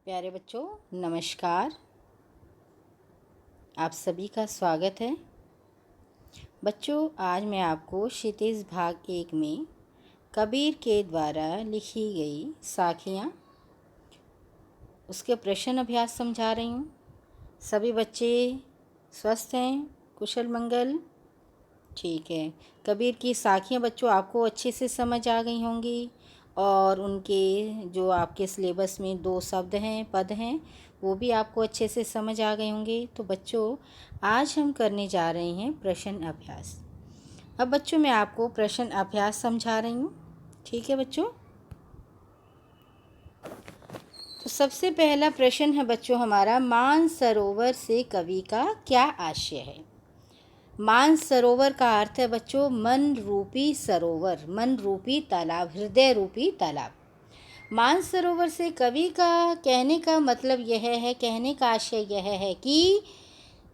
प्यारे बच्चों, नमस्कार। आप सभी का स्वागत है। बच्चों, आज मैं आपको क्षितिज भाग 1 में कबीर के द्वारा लिखी गई साखियाँ उसके प्रश्न अभ्यास समझा रही हूँ। सभी बच्चे स्वस्थ हैं, कुशल मंगल? ठीक है। कबीर की साखियाँ बच्चों आपको अच्छे से समझ आ गई होंगी और उनके जो आपके सिलेबस में 2 शब्द हैं, पद हैं, वो भी आपको अच्छे से समझ आ गए होंगे। तो बच्चों, आज हम करने जा रहे हैं प्रश्न अभ्यास। अब बच्चों, मैं आपको प्रश्न अभ्यास समझा रही हूँ। ठीक है बच्चों? तो सबसे पहला प्रश्न है बच्चों हमारा, मानसरोवर से कवि का क्या आशय है? मानसरोवर का अर्थ है बच्चों मन रूपी सरोवर, मन रूपी तालाब, हृदय रूपी तालाब। मानसरोवर से कवि का कहने का मतलब यह है, कहने का आशय यह है कि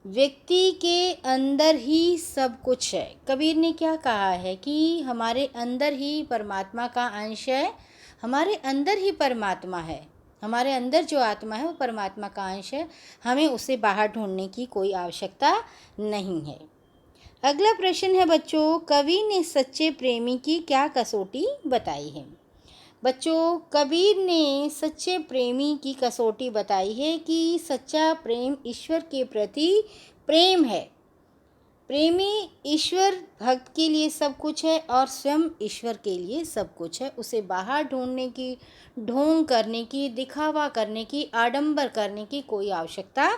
व्यक्ति के अंदर ही सब कुछ है। कबीर ने क्या कहा है कि हमारे अंदर ही परमात्मा का अंश है, हमारे अंदर ही परमात्मा है, हमारे अंदर जो आत्मा है वो परमात्मा का अंश है, हमें उसे बाहर ढूंढने की कोई आवश्यकता नहीं है। अगला प्रश्न है बच्चों, कवि ने सच्चे प्रेमी की क्या कसौटी बताई है? बच्चों, कबीर ने सच्चे प्रेमी की कसौटी बताई है कि सच्चा प्रेम ईश्वर के प्रति प्रेम है। प्रेमी ईश्वर भक्त के लिए सब कुछ है और स्वयं ईश्वर के लिए सब कुछ है। उसे बाहर ढूंढने की, ढोंग करने की, दिखावा करने की, आडंबर करने की कोई आवश्यकता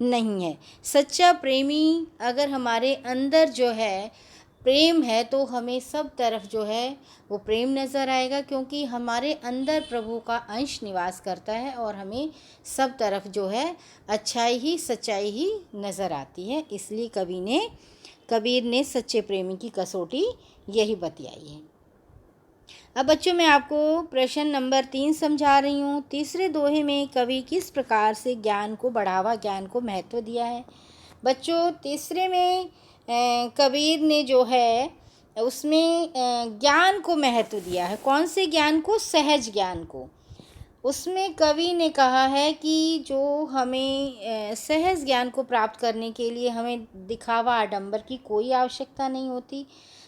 नहीं है। सच्चा प्रेमी अगर हमारे अंदर जो है प्रेम है तो हमें सब तरफ जो है वो प्रेम नज़र आएगा, क्योंकि हमारे अंदर प्रभु का अंश निवास करता है और हमें सब तरफ जो है अच्छाई ही सच्चाई ही नज़र आती है। इसलिए कबीर ने सच्चे प्रेमी की कसौटी यही बतलाई है। अब बच्चों, मैं आपको प्रश्न नंबर 3 समझा रही हूँ। तीसरे दोहे में कवि किस प्रकार से ज्ञान को बढ़ावा, ज्ञान को महत्व दिया है? बच्चों, तीसरे में कबीर ने जो है उसमें ज्ञान को महत्व दिया है। कौन से ज्ञान को? सहज ज्ञान को। उसमें कवि ने कहा है कि जो हमें सहज ज्ञान को प्राप्त करने के लिए हमें दिखावा, आडंबर की कोई आवश्यकता नहीं होती।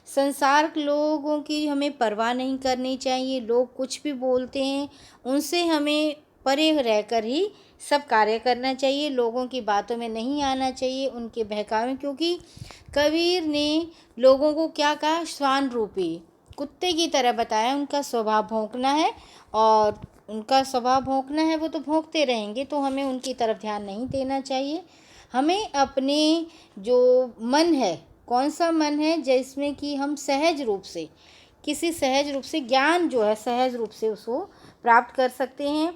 संसार के लोगों की हमें परवाह नहीं करनी चाहिए। लोग कुछ भी बोलते हैं उनसे हमें परे रहकर ही सब कार्य करना चाहिए। लोगों की बातों में नहीं आना चाहिए, उनके बहकावे, क्योंकि कबीर ने लोगों को क्या कहा? श्वान रूपी कुत्ते की तरह बताया। उनका स्वभाव भौंकना है और उनका स्वभाव भौंकना है, वो तो भौंकते रहेंगे, तो हमें उनकी तरफ ध्यान नहीं देना चाहिए। हमें अपने जो मन है, कौन सा मन है जिसमें कि हम सहज रूप से, किसी सहज रूप से ज्ञान जो है सहज रूप से उसको प्राप्त कर सकते हैं।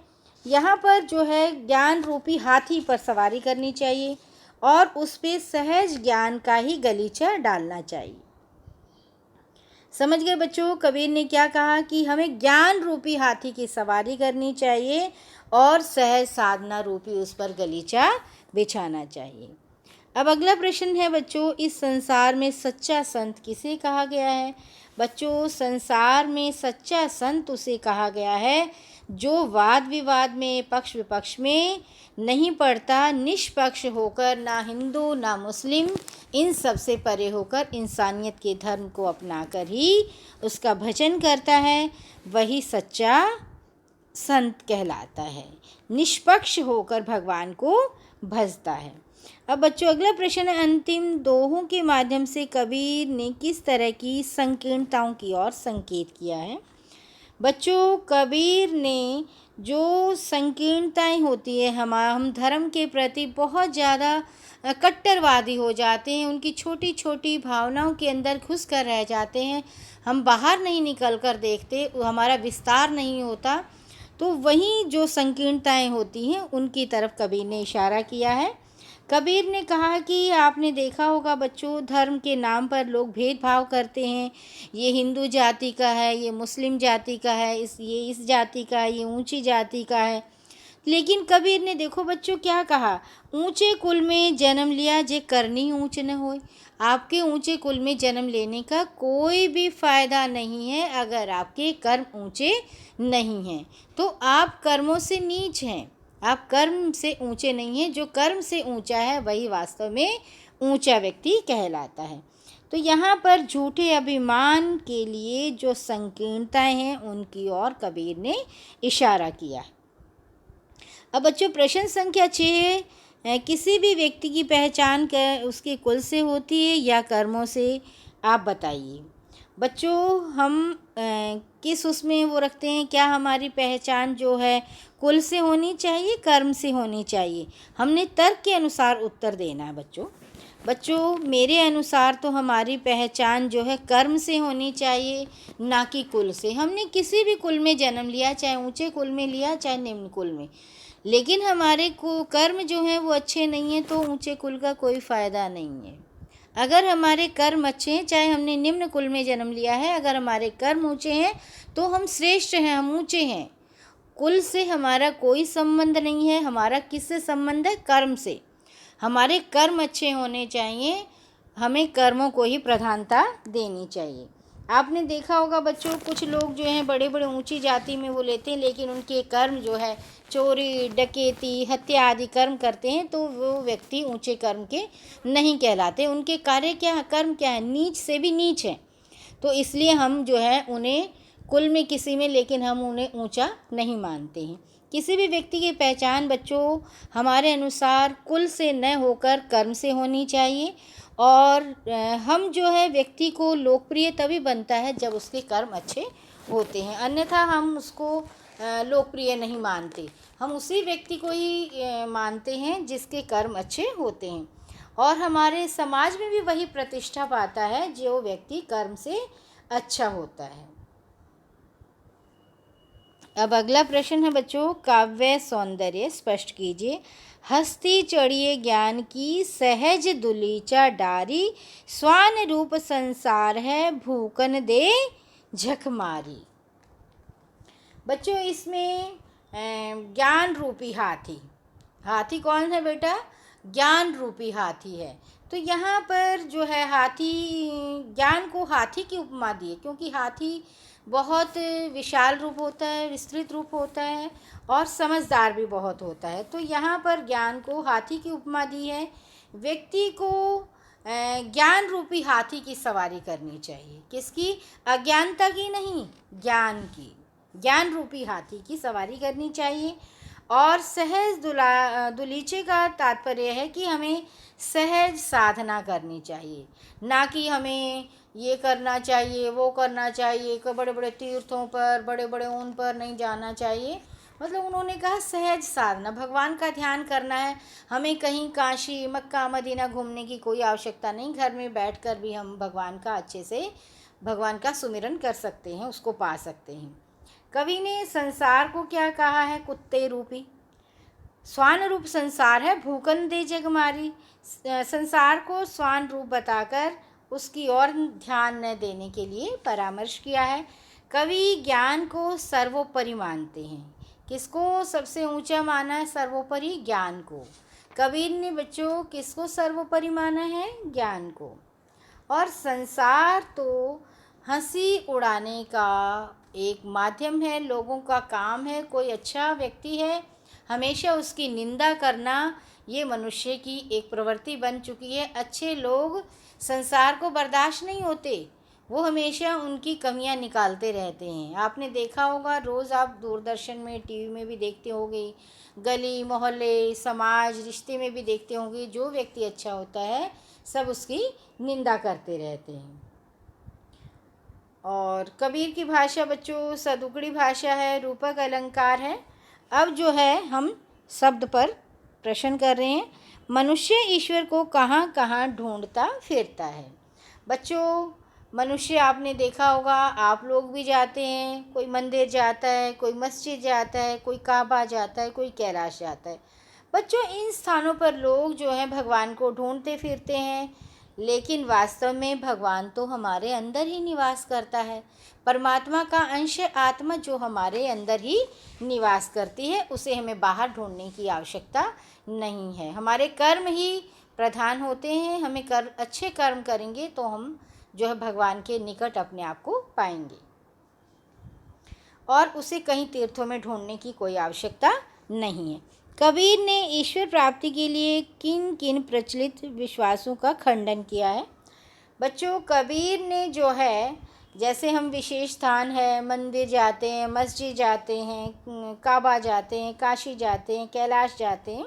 यहाँ पर जो है ज्ञान रूपी हाथी पर सवारी करनी चाहिए और उस पर सहज ज्ञान का ही गलीचा डालना चाहिए। समझ गए बच्चों? कबीर ने क्या कहा कि हमें ज्ञान रूपी हाथी की सवारी करनी चाहिए और सहज साधना रूपी उस पर गलीचा बिछाना चाहिए। अब अगला प्रश्न है बच्चों, इस संसार में सच्चा संत किसे कहा गया है? बच्चों, संसार में सच्चा संत उसे कहा गया है जो वाद विवाद में, पक्ष विपक्ष में नहीं पड़ता, निष्पक्ष होकर, ना हिंदू ना मुस्लिम, इन सब से परे होकर इंसानियत के धर्म को अपनाकर ही उसका भजन करता है, वही सच्चा संत कहलाता है। निष्पक्ष होकर भगवान को भजता है। अब बच्चों, अगला प्रश्न है, अंतिम दोहों के माध्यम से कबीर ने किस तरह की संकीर्णताओं की ओर संकेत किया है? बच्चों, कबीर ने जो संकीर्णताएं होती है, हम धर्म के प्रति बहुत ज़्यादा कट्टरवादी हो जाते हैं, उनकी छोटी छोटी भावनाओं के अंदर घुस कर रह जाते हैं, हम बाहर नहीं निकल कर देखते, हमारा विस्तार नहीं होता, तो वहीं जो संकीर्णताएं होती हैं उनकी तरफ कबीर ने इशारा किया है। कबीर ने कहा कि आपने देखा होगा बच्चों, धर्म के नाम पर लोग भेदभाव करते हैं, ये हिंदू जाति का है, ये मुस्लिम जाति का है, ये इस जाति का है, ये ऊंची जाति का है। लेकिन कबीर ने देखो बच्चों क्या कहा, ऊंचे कुल में जन्म लिया जे करनी ऊंच न होए। आपके ऊंचे कुल में जन्म लेने का कोई भी फ़ायदा नहीं है अगर आपके कर्म ऊंचे नहीं हैं, तो आप कर्मों से नीच हैं। आप कर्म से ऊंचे नहीं हैं। जो कर्म से ऊंचा है वही वास्तव में ऊंचा व्यक्ति कहलाता है। तो यहाँ पर झूठे अभिमान के लिए जो संकीर्णताएं हैं उनकी ओर कबीर ने इशारा किया। अब बच्चों प्रश्न संख्या 6 है, किसी भी व्यक्ति की पहचान उसके कुल से होती है या कर्मों से, आप बताइए। बच्चों हम किस उसमें वो रखते हैं, क्या हमारी पहचान जो है कुल से होनी चाहिए, कर्म से होनी चाहिए? हमने तर्क के अनुसार उत्तर देना है बच्चों मेरे अनुसार तो हमारी पहचान जो है कर्म से होनी चाहिए, ना कि कुल से। हमने किसी भी कुल में जन्म लिया, चाहे ऊंचे कुल में लिया चाहे निम्न कुल में, लेकिन हमारे को कर्म जो हैं वो अच्छे नहीं हैं तो ऊंचे कुल का कोई फ़ायदा नहीं है। अगर हमारे कर्म अच्छे हैं, चाहे हमने निम्न कुल में जन्म लिया है, अगर हमारे कर्म ऊंचे हैं तो हम श्रेष्ठ हैं, हम ऊंचे हैं। कुल से हमारा कोई संबंध नहीं है। हमारा किससे संबंध है? कर्म से। हमारे कर्म अच्छे होने चाहिए, हमें कर्मों को ही प्रधानता देनी चाहिए। आपने देखा होगा बच्चों, कुछ लोग जो हैं बड़े बड़े ऊंची जाति में वो लेते हैं, लेकिन उनके कर्म जो है चोरी, डकैती, हत्या आदि कर्म करते हैं, तो वो व्यक्ति ऊंचे कर्म के नहीं कहलाते। उनके कार्य क्या है, कर्म क्या है, नीच से भी नीच है। तो इसलिए हम जो है उन्हें कुल में किसी में, लेकिन हम उन्हें ऊंचा नहीं मानते हैं। किसी भी व्यक्ति की पहचान बच्चों हमारे अनुसार कुल से न होकर कर्म से होनी चाहिए। और हम जो है व्यक्ति को लोकप्रिय तभी बनता है जब उसके कर्म अच्छे होते हैं, अन्यथा हम उसको लोकप्रिय नहीं मानते। हम उसी व्यक्ति को ही मानते हैं जिसके कर्म अच्छे होते हैं, और हमारे समाज में भी वही प्रतिष्ठा पाता है जो व्यक्ति कर्म से अच्छा होता है। अब अगला प्रश्न है बच्चों, काव्य सौंदर्य स्पष्ट कीजिए। हस्ती चढ़िए ज्ञान की सहज दुलीचा डारी, स्वान रूप संसार है भूकन दे झक मारी। बच्चों इसमें ज्ञान रूपी हाथी, हाथी कौन है बेटा? ज्ञान रूपी हाथी है। तो यहाँ पर जो है हाथी, ज्ञान को हाथी की उपमा दी है, क्योंकि हाथी बहुत विशाल रूप होता है, विस्तृत रूप होता है और समझदार भी बहुत होता है। तो यहाँ पर ज्ञान को हाथी की उपमा दी है। व्यक्ति को ज्ञान रूपी हाथी की सवारी करनी चाहिए। किसकी? अज्ञानता की नहीं, ज्ञान की। ज्ञान रूपी हाथी की सवारी करनी चाहिए। और सहज दुलीचे का तात्पर्य है कि हमें सहज साधना करनी चाहिए, ना कि हमें ये करना चाहिए वो करना चाहिए, कि बड़े बड़े तीर्थों पर, बड़े बड़े उन पर नहीं जाना चाहिए। मतलब उन्होंने कहा सहज साधना, भगवान का ध्यान करना है। हमें कहीं काशी, मक्का, मदीना घूमने की कोई आवश्यकता नहीं। घर में बैठकर भी हम भगवान का अच्छे से भगवान का सुमिरन कर सकते हैं, उसको पा सकते हैं। कवि ने संसार को क्या कहा है? कुत्ते रूपी। स्वान रूप संसार है भूकन दे जगमारी। संसार को स्वान रूप बताकर उसकी ओर ध्यान न देने के लिए परामर्श किया है। कवि ज्ञान को सर्वोपरि मानते हैं। किसको सबसे ऊंचा माना है? सर्वोपरि ज्ञान को। कबीर ने बच्चों किसको सर्वोपरि माना है? ज्ञान को। और संसार तो हंसी उड़ाने का एक माध्यम है, लोगों का काम है। कोई अच्छा व्यक्ति है, हमेशा उसकी निंदा करना ये मनुष्य की एक प्रवृत्ति बन चुकी है। अच्छे लोग संसार को बर्दाश्त नहीं होते, वो हमेशा उनकी कमियां निकालते रहते हैं। आपने देखा होगा, रोज़ आप दूरदर्शन में, टीवी में भी देखते होंगे, गली मोहल्ले, समाज, रिश्ते में भी देखते होंगे। जो व्यक्ति अच्छा होता है सब उसकी निंदा करते रहते हैं। और कबीर की भाषा बच्चों सदुकड़ी भाषा है, रूपक अलंकार है। अब जो है हम शब्द पर प्रश्न कर रहे हैं। मनुष्य ईश्वर को कहाँ कहाँ ढूंढता फिरता है। बच्चों मनुष्य आपने देखा होगा, आप लोग भी जाते हैं, कोई मंदिर जाता है, कोई मस्जिद जाता है, कोई काबा जाता है, कोई कैलाश जाता है। बच्चों इन स्थानों पर लोग जो हैं भगवान को ढूंढते फिरते हैं, लेकिन वास्तव में भगवान तो हमारे अंदर ही निवास करता है। परमात्मा का अंश आत्मा जो हमारे अंदर ही निवास करती है, उसे हमें बाहर ढूंढने की आवश्यकता नहीं है। हमारे कर्म ही प्रधान होते हैं। हमें अच्छे कर्म करेंगे तो हम जो है भगवान के निकट अपने आप को पाएंगे, और उसे कहीं तीर्थों में ढूंढने की कोई आवश्यकता नहीं है। कबीर ने ईश्वर प्राप्ति के लिए किन किन प्रचलित विश्वासों का खंडन किया है? बच्चों, कबीर ने जो है, जैसे हम विशेष स्थान है, मंदिर जाते हैं, मस्जिद जाते हैं, काबा जाते हैं, काशी जाते हैं, कैलाश जाते हैं,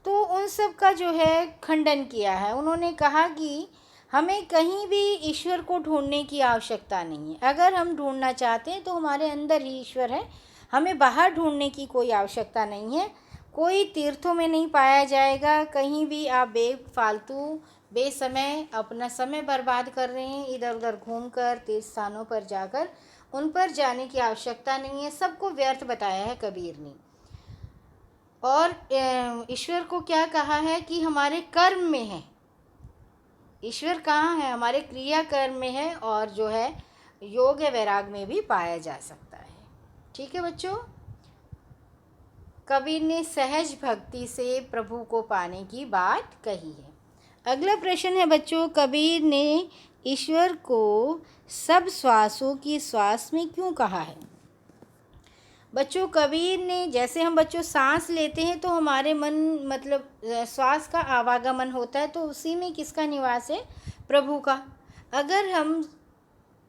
तो उन सब का जो है खंडन किया है। उन्होंने कहा कि हमें कहीं भी ईश्वर को ढूंढने की आवश्यकता नहीं है। अगर हम ढूंढना चाहते हैं तो हमारे अंदर ही ईश्वर है, हमें बाहर ढूंढने की कोई आवश्यकता नहीं है। कोई तीर्थों में नहीं पाया जाएगा, कहीं भी आप बेफालतू बेसमय अपना समय बर्बाद कर रहे हैं, इधर उधर घूमकर तीर्थ स्थानों पर जाकर उन पर जाने की आवश्यकता नहीं है। सबको व्यर्थ बताया है कबीर ने। और ईश्वर को क्या कहा है कि हमारे कर्म में है। ईश्वर कहाँ है? हमारे क्रिया कर्म में है, और जो है योग वैराग में भी पाया जा सकता है। ठीक है बच्चों, कबीर ने सहज भक्ति से प्रभु को पाने की बात कही है। अगला प्रश्न है बच्चों, कबीर ने ईश्वर को सब श्वासों की श्वास में क्यों कहा है? बच्चों, कबीर ने, जैसे हम बच्चों सांस लेते हैं तो हमारे मन मतलब श्वास का आवागमन होता है, तो उसी में किसका निवास है? प्रभु का। अगर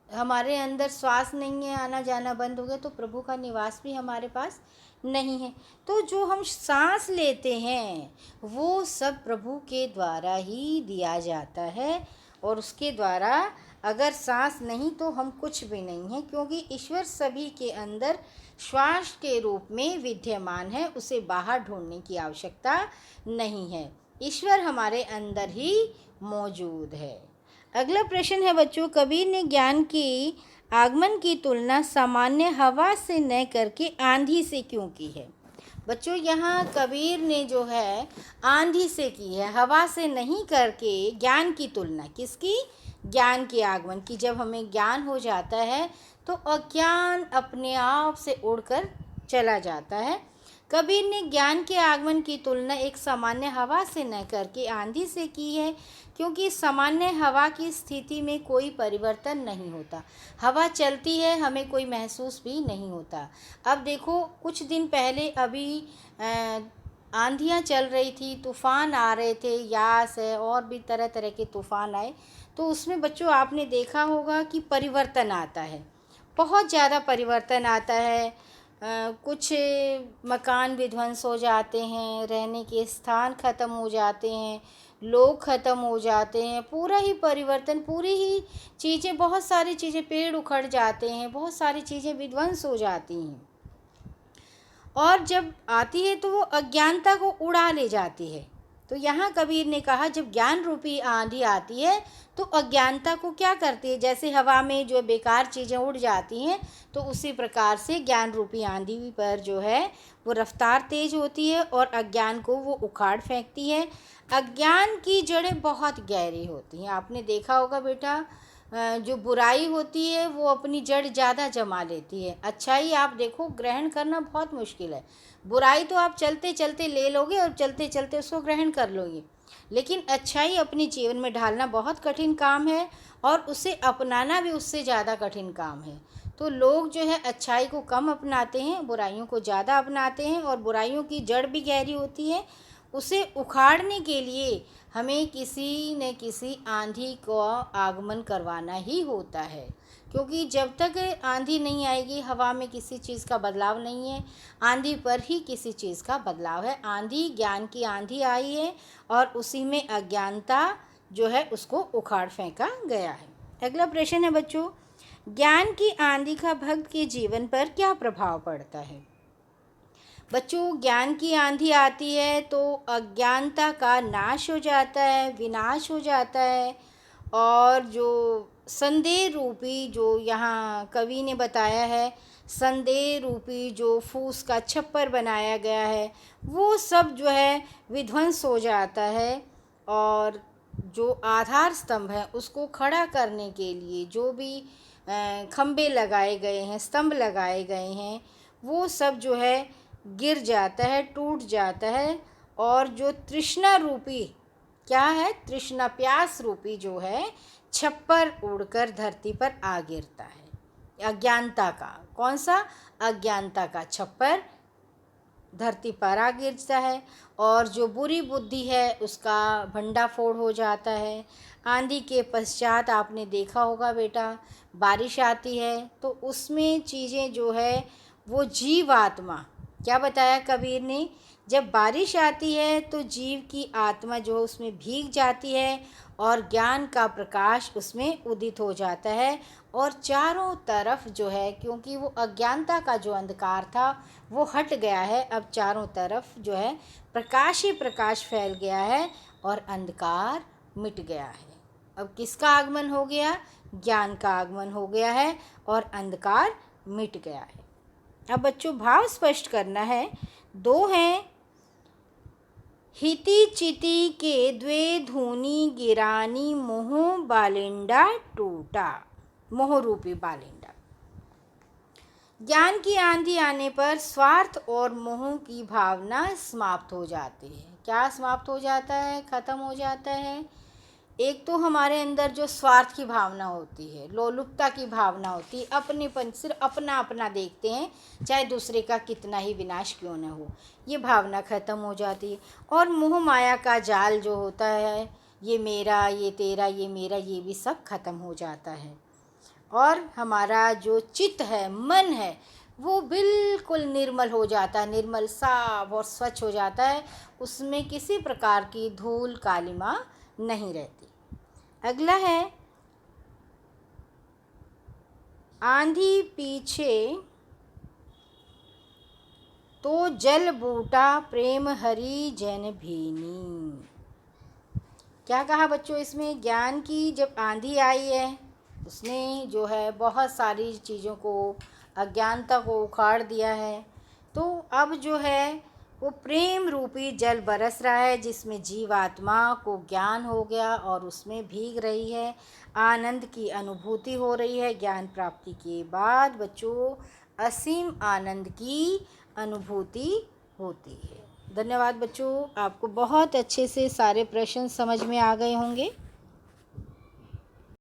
हमारे अंदर श्वास नहीं है, आना जाना बंद हो गया, तो प्रभु का निवास भी हमारे पास नहीं है। तो जो हम सांस लेते हैं वो सब प्रभु के द्वारा ही दिया जाता है, और उसके द्वारा अगर सांस नहीं तो हम कुछ भी नहीं हैं, क्योंकि ईश्वर सभी के अंदर श्वास के रूप में विद्यमान है, उसे बाहर ढूंढने की आवश्यकता नहीं है। ईश्वर हमारे अंदर ही मौजूद है। अगला प्रश्न है बच्चों, कबीर ने ज्ञान की आगमन की तुलना सामान्य हवा से न करके आंधी से क्यों की है? बच्चों, यहाँ कबीर ने जो है आंधी से की है, हवा से नहीं करके ज्ञान की तुलना। किसकी? ज्ञान के आगमन की। जब हमें ज्ञान हो जाता है तो अज्ञान अपने आप से उड़कर चला जाता है। कबीर ने ज्ञान के आगमन की तुलना एक सामान्य हवा से न करके आंधी से की है, क्योंकि सामान्य हवा की स्थिति में कोई परिवर्तन नहीं होता। हवा चलती है, हमें कोई महसूस भी नहीं होता। अब देखो, कुछ दिन पहले अभी आंधियाँ चल रही थी, तूफ़ान आ रहे थे, यास है और भी तरह तरह के तूफ़ान आए, तो उसमें बच्चों आपने देखा होगा कि परिवर्तन आता है, बहुत ज़्यादा परिवर्तन आता है। कुछ मकान विध्वंस हो जाते हैं, रहने के स्थान ख़त्म हो जाते हैं, लोग ख़त्म हो जाते हैं, पूरा ही परिवर्तन, पूरी ही चीज़ें, बहुत सारी चीज़ें, पेड़ उखड़ जाते हैं, बहुत सारी चीज़ें विध्वंस हो जाती हैं। और जब आती है तो वो अज्ञानता को उड़ा ले जाती है। तो यहाँ कबीर ने कहा, जब ज्ञान रूपी आंधी आती है तो अज्ञानता को क्या करती है? जैसे हवा में जो बेकार चीज़ें उड़ जाती हैं, तो उसी प्रकार से ज्ञान रूपी आंधी पर जो है वो रफ्तार तेज होती है और अज्ञान को वो उखाड़ फेंकती है। अज्ञान की जड़ें बहुत गहरी होती हैं। आपने देखा होगा बेटा, जो बुराई होती है वो अपनी जड़ ज़्यादा जमा लेती है। अच्छाई आप देखो ग्रहण करना बहुत मुश्किल है। बुराई तो आप चलते चलते ले लोगे और चलते चलते उसको ग्रहण कर लोगे, लेकिन अच्छाई अपने जीवन में ढालना बहुत कठिन काम है, और उसे अपनाना भी उससे ज़्यादा कठिन काम है। तो लोग जो है अच्छाई को कम अपनाते हैं, बुराइयों को ज़्यादा अपनाते हैं, और बुराइयों की जड़ भी गहरी होती है। उसे उखाड़ने के लिए हमें किसी न किसी आंधी को आगमन करवाना ही होता है, क्योंकि जब तक आंधी नहीं आएगी, हवा में किसी चीज़ का बदलाव नहीं है, आंधी पर ही किसी चीज़ का बदलाव है। आंधी, ज्ञान की आंधी आई है, और उसी में अज्ञानता जो है उसको उखाड़ फेंका गया है। अगला प्रश्न है बच्चों, ज्ञान की आंधी का भक्त के जीवन पर क्या प्रभाव पड़ता है? बच्चों, ज्ञान की आंधी आती है तो अज्ञानता का नाश हो जाता है, विनाश हो जाता है, और जो संदेह रूपी, जो यहाँ कवि ने बताया है, संदेह रूपी जो फूस का छप्पर बनाया गया है, वो सब जो है विध्वंस हो जाता है। और जो आधार स्तंभ है उसको खड़ा करने के लिए जो भी खंबे लगाए गए हैं, स्तंभ लगाए गए हैं, वो सब जो है गिर जाता है, टूट जाता है, और जो तृष्णा रूपी, क्या है, तृष्णा प्यास रूपी जो है छप्पर उड़कर धरती पर आ गिरता है। अज्ञानता का, कौन सा? अज्ञानता का छप्पर धरती पर आ गिरता है, और जो बुरी बुद्धि है उसका भंडाफोड़ हो जाता है। आंधी के पश्चात आपने देखा होगा बेटा, बारिश आती है तो उसमें चीज़ें जो है वो जीवात्मा, क्या बताया कबीर ने, जब बारिश आती है तो जीव की आत्मा जो है उसमें भीग जाती है और ज्ञान का प्रकाश उसमें उदित हो जाता है, और चारों तरफ जो है, क्योंकि वो अज्ञानता का जो अंधकार था वो हट गया है, अब चारों तरफ जो है प्रकाश ही प्रकाश फैल गया है और अंधकार मिट गया है। अब किसका आगमन हो गया? ज्ञान का आगमन हो गया है और अंधकार मिट गया है। अब बच्चों भाव स्पष्ट करना है। दो हैं, हिति चिति के द्वे धूनी गिरानी मोह बालिंडा टूटा। मोह रूपी बालिंडा। ज्ञान की आंधी आने पर स्वार्थ और मोह की भावना समाप्त हो जाती है। क्या समाप्त हो जाता है? खत्म हो जाता है। एक तो हमारे अंदर जो स्वार्थ की भावना होती है, लोलुपता की भावना होती है, अपनेपन, सिर्फ अपना अपना देखते हैं, चाहे दूसरे का कितना ही विनाश क्यों न हो, ये भावना खत्म हो जाती है। और मोह माया का जाल जो होता है, ये मेरा, ये तेरा, ये मेरा, ये भी सब खत्म हो जाता है। और हमारा जो चित्त है, मन है, वो बिल्कुल निर्मल हो जाता है, निर्मल साफ और स्वच्छ हो जाता है, उसमें किसी प्रकार की धूल कालिमा नहीं रहती। अगला है, आंधी पीछे तो जल बूटा प्रेम हरि जन भीनी। क्या कहा बच्चों इसमें? ज्ञान की जब आंधी आई है उसने जो है बहुत सारी चीज़ों को, अज्ञानता को उखाड़ दिया है, तो अब जो है वो प्रेम रूपी जल बरस रहा है, जिसमें जीवात्मा को ज्ञान हो गया और उसमें भीग रही है, आनंद की अनुभूति हो रही है। ज्ञान प्राप्ति के बाद बच्चों असीम आनंद की अनुभूति होती है। धन्यवाद बच्चों, आपको बहुत अच्छे से सारे प्रश्न समझ में आ गए होंगे।